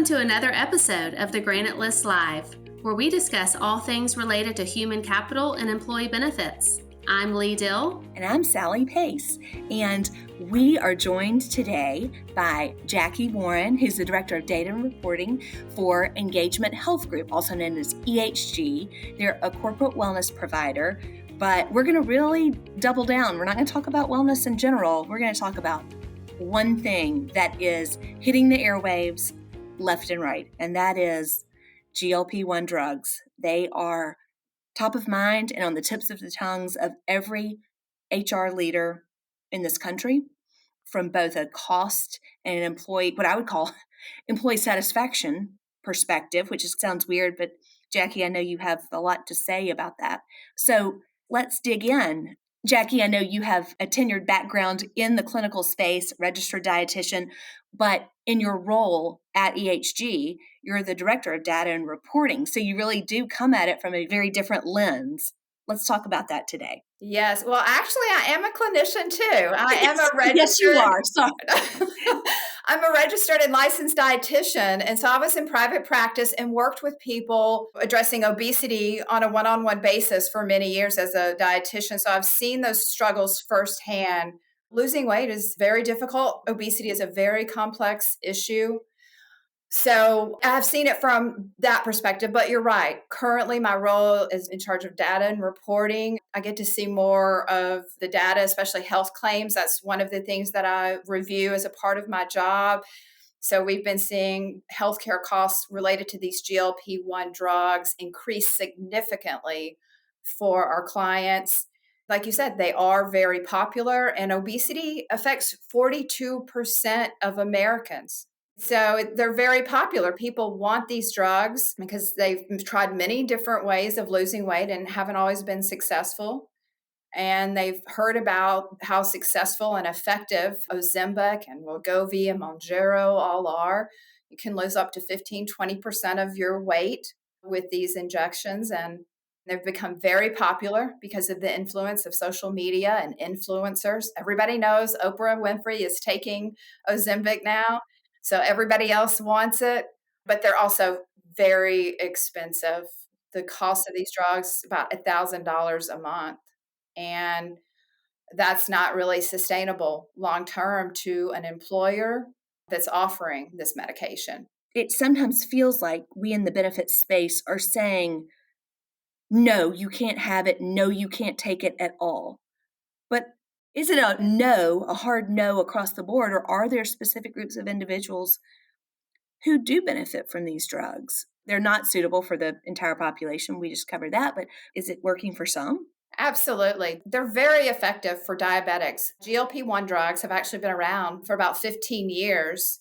Welcome to another episode of the Granite List Live, where we discuss all things related to human capital and employee benefits. I'm Lee Dill. And I'm Sally Pace. And we are joined today by Jackie Warren, who's the Director of Data and Reporting for Engagement Health Group, also known as EHG. They're a corporate wellness provider, but we're going to really double down. We're not going to talk about wellness in general. We're going to talk about one thing that is hitting the airwaves left and right, and that is GLP-1 drugs. They are top of mind and on the tips of the tongues of every HR leader in this country, from both a cost and an employee, what I would call employee satisfaction perspective, which sounds weird, but Jackie, I know you have a lot to say about that. So let's dig in. Jackie, I know you have a tenured background in the clinical space, registered dietitian, but in your role at EHG, you're the Director of Data and Reporting. So you really do come at it from a very different lens. Let's talk about that today. Yes. Well, actually, I am a clinician too. I am a registered. Yes, you are. Sorry. I'm a registered and licensed dietitian. And so I was in private practice and worked with people addressing obesity on a one-on-one basis for many years as a dietitian. So I've seen those struggles firsthand. Losing weight is very difficult. Obesity is a very complex issue. So I've seen it from that perspective, but you're right. Currently, my role is in charge of data and reporting. I get to see more of the data, especially health claims. That's one of the things that I review as a part of my job. So we've been seeing healthcare costs related to these GLP-1 drugs increase significantly for our clients. Like you said, they are very popular, and obesity affects 42% of Americans. So they're very popular. People want these drugs because they've tried many different ways of losing weight and haven't always been successful. And they've heard about how successful and effective Ozempic and Wegovy and Mounjaro all are. You can lose up to 15-20% of your weight with these injections. And they've become very popular because of the influence of social media and influencers. Everybody knows Oprah Winfrey is taking Ozempic now. So everybody else wants it, but they're also very expensive. The cost of these drugs about $1,000 a month. And that's not really sustainable long-term to an employer that's offering this medication. It sometimes feels like we in the benefits space are saying, no, you can't have it. No, you can't take it at all. But is it a no, a hard no across the board, or are there specific groups of individuals who do benefit from these drugs? They're not suitable for the entire population. We just covered that, but is it working for some? Absolutely. They're very effective for diabetics. GLP-1 drugs have actually been around for about 15 years,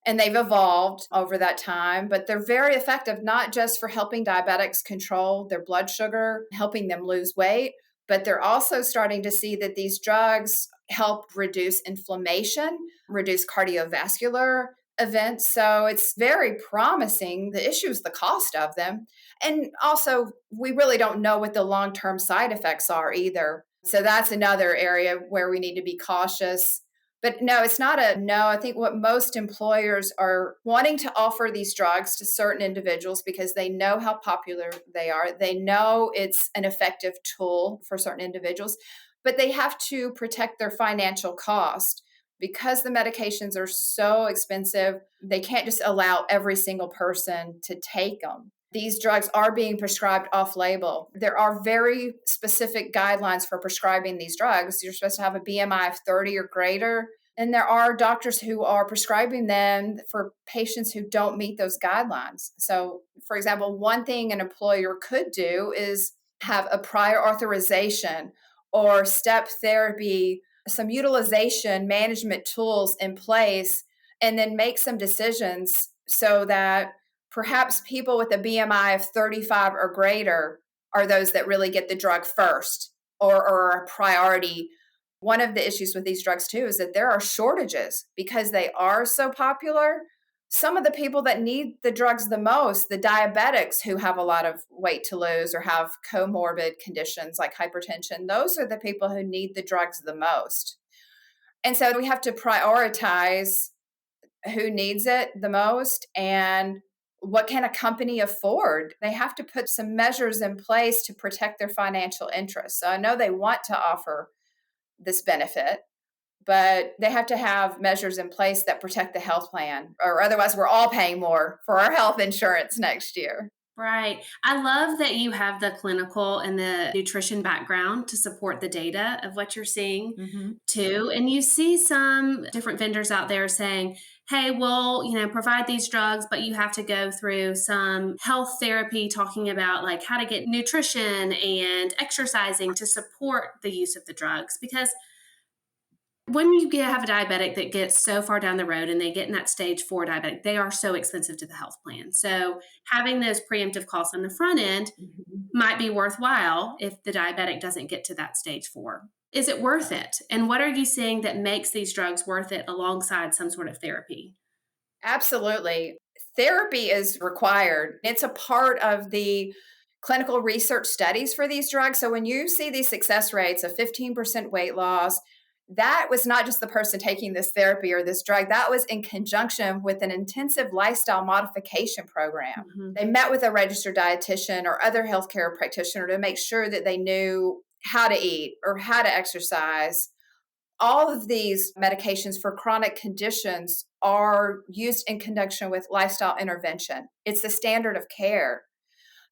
and they've evolved over that time, but they're very effective, not just for helping diabetics control their blood sugar, helping them lose weight, but they're also starting to see that these drugs help reduce inflammation, reduce cardiovascular events. So it's very promising. The issue is the cost of them. And also, we really don't know what the long-term side effects are either. So that's another area where we need to be cautious. But no, it's not a no. I think what most employers are wanting to offer these drugs to certain individuals because they know how popular they are. They know it's an effective tool for certain individuals, but they have to protect their financial cost. Because the medications are so expensive, they can't just allow every single person to take them. These drugs are being prescribed off-label. There are very specific guidelines for prescribing these drugs. You're supposed to have a BMI of 30 or greater. And there are doctors who are prescribing them for patients who don't meet those guidelines. So, for example, one thing an employer could do is have a prior authorization or step therapy, some utilization management tools in place, and then make some decisions so that perhaps people with a BMI of 35 or greater are those that really get the drug first or are a priority. One of the issues with these drugs too is that there are shortages because they are so popular. Some of the people that need the drugs the most, the diabetics who have a lot of weight to lose or have comorbid conditions like hypertension, those are the people who need the drugs the most. And so we have to prioritize who needs it the most and what can a company afford. They have to put some measures in place to protect their financial interests. So I know they want to offer this benefit, but they have to have measures in place that protect the health plan, or otherwise we're all paying more for our health insurance next year. Right. I love that you have the clinical and the nutrition background to support the data of what you're seeing too. And you see some different vendors out there saying, hey, we'll, provide these drugs, but you have to go through some health therapy talking about like how to get nutrition and exercising to support the use of the drugs. Because when you have a diabetic that gets so far down the road and they get in that stage 4 diabetic, they are so expensive to the health plan. So having those preemptive costs on the front end might be worthwhile if the diabetic doesn't get to that stage 4. Is it worth it? And what are you seeing that makes these drugs worth it alongside some sort of therapy? Absolutely. Therapy is required. It's a part of the clinical research studies for these drugs. So when you see these success rates of 15% weight loss, that was not just the person taking this therapy or this drug, that was in conjunction with an intensive lifestyle modification program. They met with a registered dietitian or other healthcare practitioner to make sure that they knew how to eat or how to exercise. All of these medications for chronic conditions are used in conjunction with lifestyle intervention. It's the standard of care.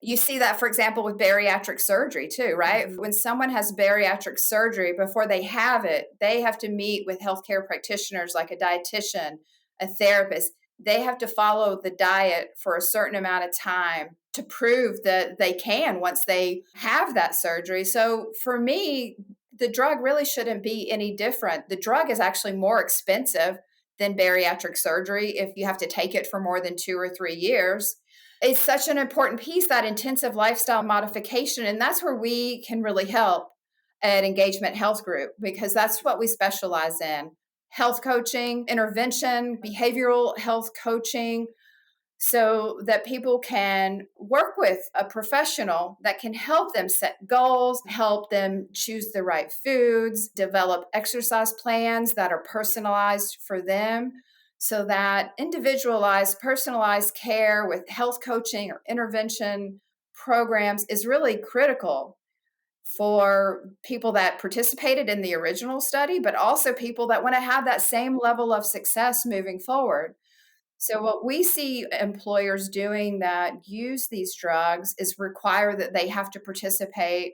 You see that, for example, with bariatric surgery too, right? When someone has bariatric surgery, before they have it, they have to meet with healthcare practitioners like a dietitian, a therapist. They have to follow the diet for a certain amount of time to prove that they can once they have that surgery. So for me, the drug really shouldn't be any different. The drug is actually more expensive than bariatric surgery if you have to take it for more than 2 or 3 years. It's such an important piece, that intensive lifestyle modification. And that's where we can really help at Engagement Health Group, because that's what we specialize in: health coaching, intervention, behavioral health coaching, so that people can work with a professional that can help them set goals, help them choose the right foods, develop exercise plans that are personalized for them. So that individualized, personalized care with health coaching or intervention programs is really critical for people that participated in the original study, but also people that want to have that same level of success moving forward. So, what we see employers doing that use these drugs is require that they have to participate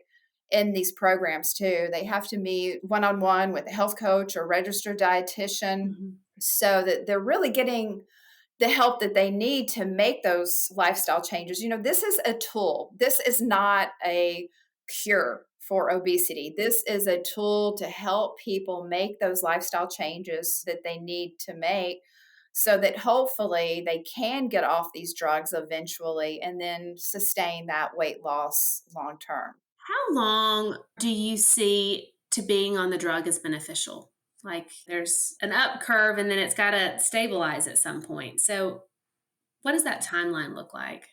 in these programs too. They have to meet one on one with a health coach or registered dietitian so that they're really getting the help that they need to make those lifestyle changes. This is a tool, this is not a cure for obesity. This is a tool to help people make those lifestyle changes that they need to make so that hopefully they can get off these drugs eventually and then sustain that weight loss long term. How long do you see to being on the drug as beneficial? Like there's an up curve and then it's got to stabilize at some point. So, what does that timeline look like?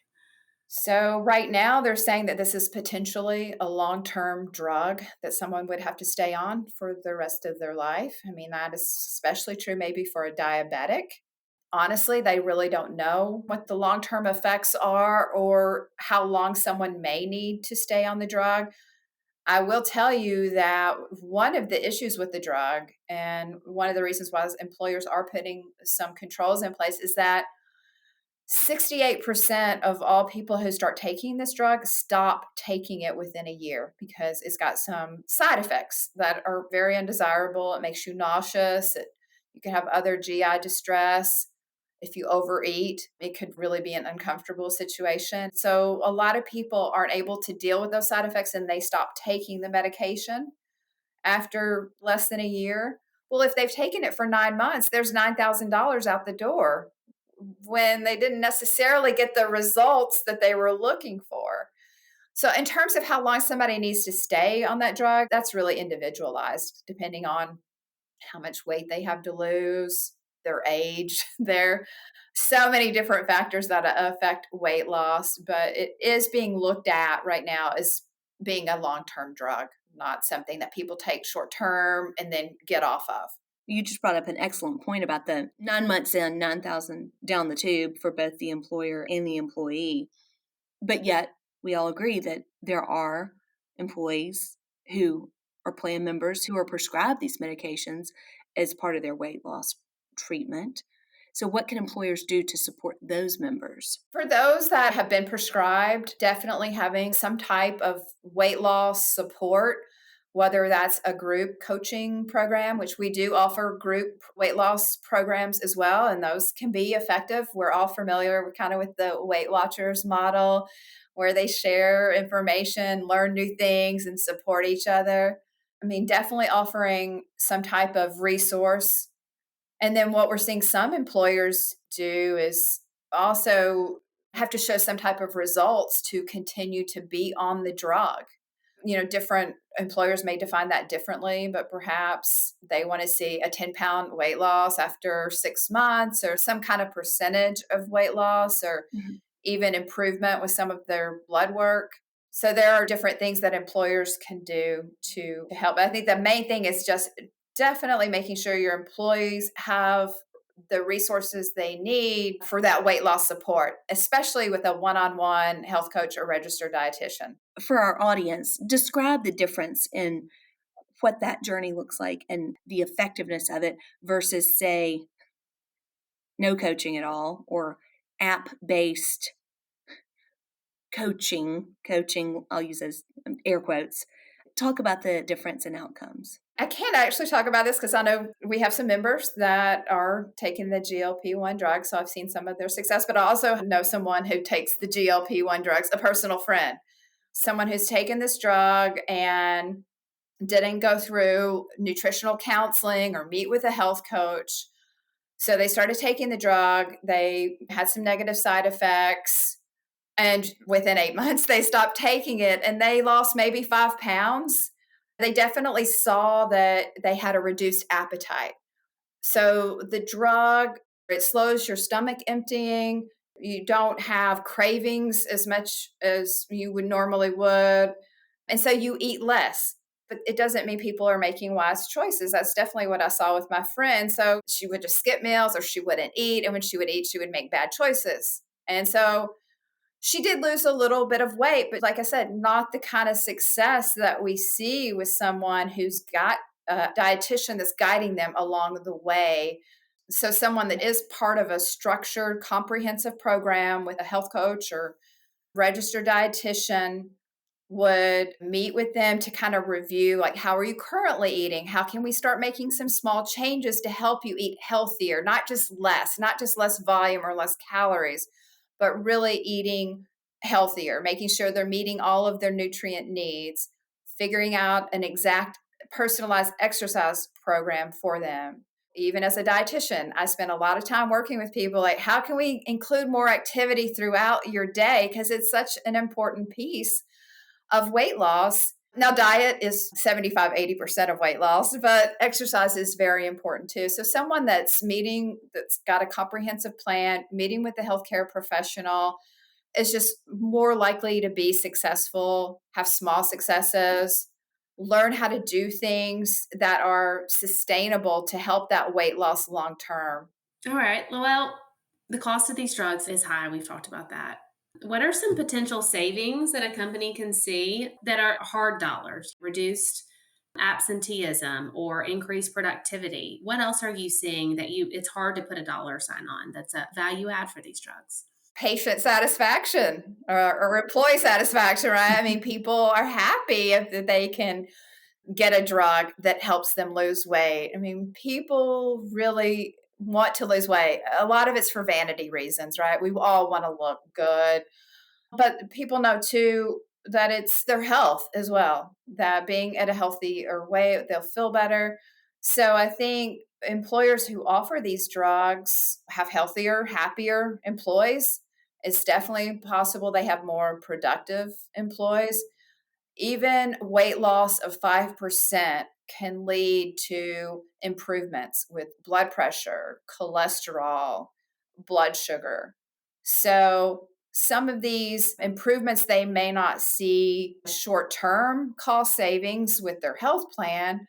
So, right now, they're saying that this is potentially a long term drug that someone would have to stay on for the rest of their life. I mean, that is especially true maybe for a diabetic. Honestly, they really don't know what the long term effects are or how long someone may need to stay on the drug. I will tell you that one of the issues with the drug, and one of the reasons why employers are putting some controls in place, is that 68% of all people who start taking this drug stop taking it within a year because it's got some side effects that are very undesirable. It makes you nauseous. You can have other GI distress. If you overeat, it could really be an uncomfortable situation. So, a lot of people aren't able to deal with those side effects and they stop taking the medication after less than a year. Well, if they've taken it for 9 months, there's $9,000 out the door when they didn't necessarily get the results that they were looking for. So, in terms of how long somebody needs to stay on that drug, that's really individualized depending on how much weight they have to lose, their age. There are so many different factors that affect weight loss, but it is being looked at right now as being a long term drug, not something that people take short term and then get off of. You just brought up an excellent point about the 9 months in, 9,000 down the tube for both the employer and the employee. But yet, we all agree that there are employees who are plan members who are prescribed these medications as part of their weight loss treatment. So, what can employers do to support those members? For those that have been prescribed, definitely having some type of weight loss support, whether that's a group coaching program, which we do offer group weight loss programs as well, and those can be effective. We're all familiar with kind of with the Weight Watchers model, where they share information, learn new things, and support each other. I mean, definitely offering some type of resource. And then what we're seeing some employers do is also have to show some type of results to continue to be on the drug. You know, different employers may define that differently, but perhaps they want to see a 10-pound weight loss after 6 months or some kind of percentage of weight loss or even improvement with some of their blood work. So there are different things that employers can do to help. I think the main thing is just definitely making sure your employees have the resources they need for that weight loss support, especially with a one-on-one health coach or registered dietitian. For our audience, describe the difference in what that journey looks like and the effectiveness of it versus, say, no coaching at all or app-based coaching, I'll use those air quotes. Talk about the difference in outcomes. I can't actually talk about this because I know we have some members that are taking the GLP-1 drugs, so I've seen some of their success, but I also know someone who takes the GLP-1 drugs, a personal friend, someone who's taken this drug and didn't go through nutritional counseling or meet with a health coach. So they started taking the drug, they had some negative side effects, and within 8 months, they stopped taking it and they lost maybe 5 pounds. They definitely saw that they had a reduced appetite. So the drug, it slows your stomach emptying. You don't have cravings as much as you would normally would. And so you eat less. But it doesn't mean people are making wise choices. That's definitely what I saw with my friend. So she would just skip meals or she wouldn't eat. And when she would eat, she would make bad choices. And so she did lose a little bit of weight, but like I said, not the kind of success that we see with someone who's got a dietitian that's guiding them along the way. So, someone that is part of a structured, comprehensive program with a health coach or registered dietitian would meet with them to kind of review, like, how are you currently eating? How can we start making some small changes to help you eat healthier, not just less volume or less calories, but really eating healthier, making sure they're meeting all of their nutrient needs, figuring out an exact personalized exercise program for them. Even as a dietitian, I spend a lot of time working with people like, how can we include more activity throughout your day? Because it's such an important piece of weight loss. Now, diet is 75-80% of weight loss, but exercise is very important too. So someone that's got a comprehensive plan, meeting with a healthcare professional is just more likely to be successful, have small successes, learn how to do things that are sustainable to help that weight loss long term. All right. Well, the cost of these drugs is high. We've talked about that. What are some potential savings that a company can see that are hard dollars? Reduced absenteeism or increased productivity? What else are you seeing that it's hard to put a dollar sign on that's a value add for these drugs? Patient satisfaction or employee satisfaction, right? I mean, people are happy if they can get a drug that helps them lose weight. I mean, people really want to lose weight. A lot of it's for vanity reasons, right? We all want to look good. But people know too that it's their health as well, that being at a healthier weight, they'll feel better. So I think employers who offer these drugs have healthier, happier employees. It's definitely possible they have more productive employees. Even weight loss of 5% can lead to improvements with blood pressure, cholesterol, blood sugar. So, some of these improvements they may not see short term cost savings with their health plan,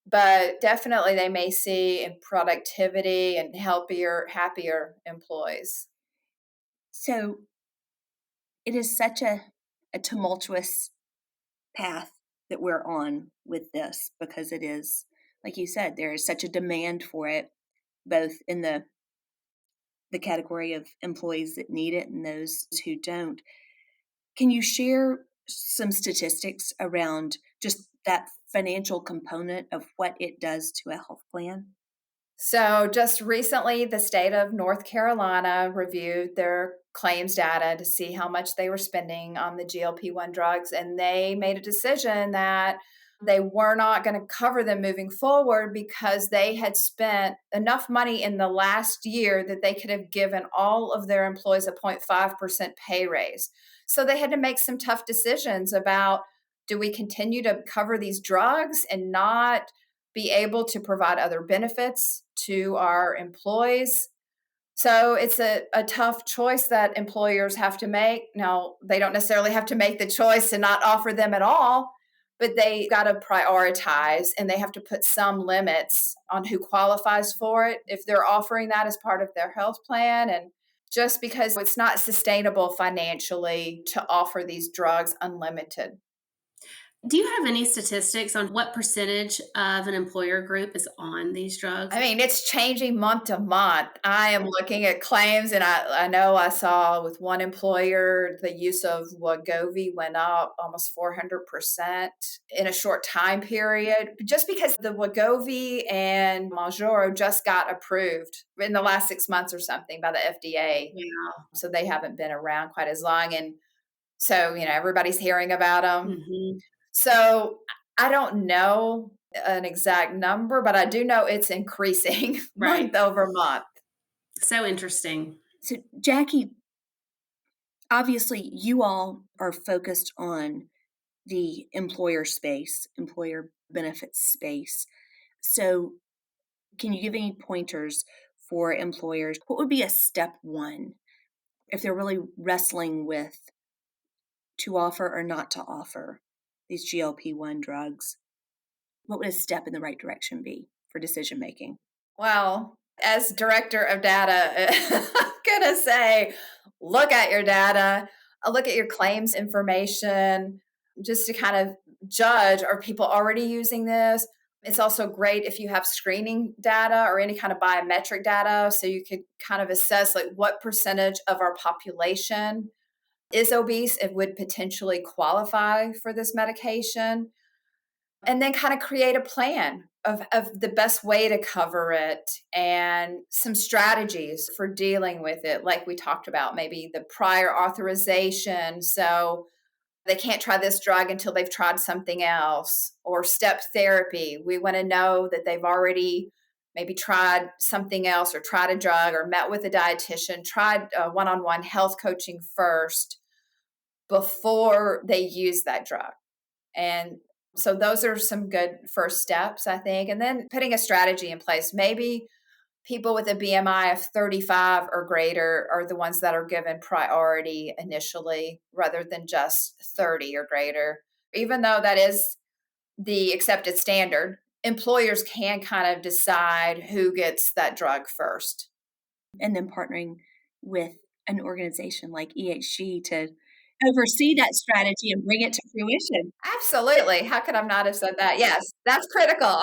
but definitely they may see in productivity and happier employees. So it is such a tumultuous path that we're on with this because it is, like you said, there is such a demand for it, both in the category of employees that need it and those who don't. Can you share some statistics around just that financial component of what it does to a health plan? So, just recently, the state of North Carolina reviewed their claims data to see how much they were spending on the GLP-1 drugs, and they made a decision that they were not going to cover them moving forward because they had spent enough money in the last year that they could have given all of their employees a 0.5% pay raise. So, they had to make some tough decisions about, do we continue to cover these drugs and not be able to provide other benefits to our employees? So it's a tough choice that employers have to make. Now, they don't necessarily have to make the choice to not offer them at all, but they got to prioritize and they have to put some limits on who qualifies for it if they're offering that as part of their health plan. And just because it's not sustainable financially to offer these drugs unlimited. Do you have any statistics on what percentage of an employer group is on these drugs? I mean, it's changing month to month. I am looking at claims, and I know I saw with one employer, the use of Wegovy went up almost 400% in a short time period, just because the Wegovy and Mounjaro just got approved in the last 6 months or something by the FDA. Yeah. So they haven't been around quite as long. And so, everybody's hearing about them. Mhm. So I don't know an exact number, but I do know it's increasing Right. month over month. So interesting. So, Jackie, obviously, you all are focused on the employer space, employer benefits space. So, can you give any pointers for employers? What would be a step one if they're really wrestling with to offer or not to offer these GLP-1 drugs? What would a step in the right direction be for decision making? Well, as director of data, I'm going to say look at your data, look at your claims information, just to kind of judge, are people already using this? It's also great if you have screening data or any kind of biometric data so you could kind of assess like what percentage of our population is obese and would potentially qualify for this medication, and then kind of create a plan of the best way to cover it and some strategies for dealing with it, like we talked about, maybe the prior authorization. So they can't try this drug until they've tried something else, or step therapy. We want to know that they've already maybe tried something else or tried a drug or met with a dietitian, tried one-on-one health coaching first before they use that drug. And so those are some good first steps, I think. And then putting a strategy in place. Maybe people with a BMI of 35 or greater are the ones that are given priority initially rather than just 30 or greater. Even though that is the accepted standard, employers can kind of decide who gets that drug first. And then partnering with an organization like EHG to oversee that strategy and bring it to fruition. Absolutely. How could I not have said that? Yes, that's critical.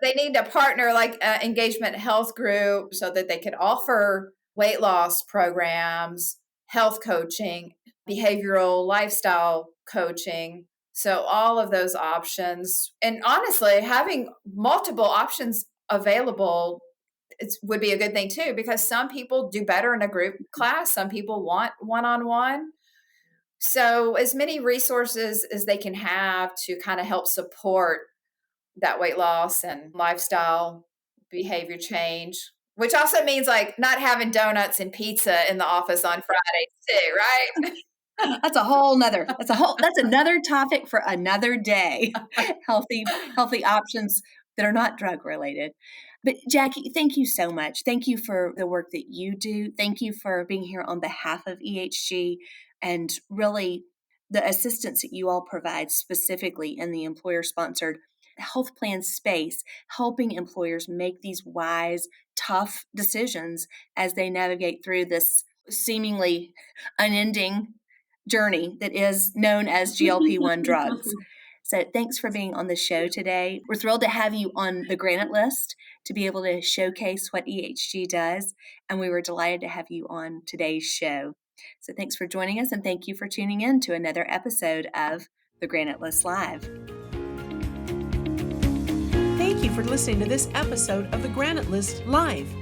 They need to partner like engagement health group so that they can offer weight loss programs, health coaching, behavioral lifestyle coaching. So all of those options, and honestly, having multiple options available, it would be a good thing too, because some people do better in a group class. Some people want one-on-one. So as many resources as they can have to kind of help support that weight loss and lifestyle behavior change, which also means like not having donuts and pizza in the office on Fridays too, right? That's another topic for another day. Healthy options that are not drug related. But Jackie, thank you so much. Thank you for the work that you do. Thank you for being here on behalf of EHG and really the assistance that you all provide specifically in the employer-sponsored health plan space, helping employers make these wise, tough decisions as they navigate through this seemingly unending journey that is known as GLP-1 drugs. So thanks for being on the show today. We're thrilled to have you on the Granite List to be able to showcase what EHG does, and we were delighted to have you on today's show. So thanks for joining us, and thank you for tuning in to another episode of the Granite List Live. Thank you for listening to this episode of the Granite List Live.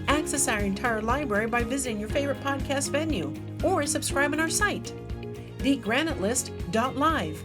Access our entire library by visiting your favorite podcast venue or subscribe on our site, thegranitelist.live.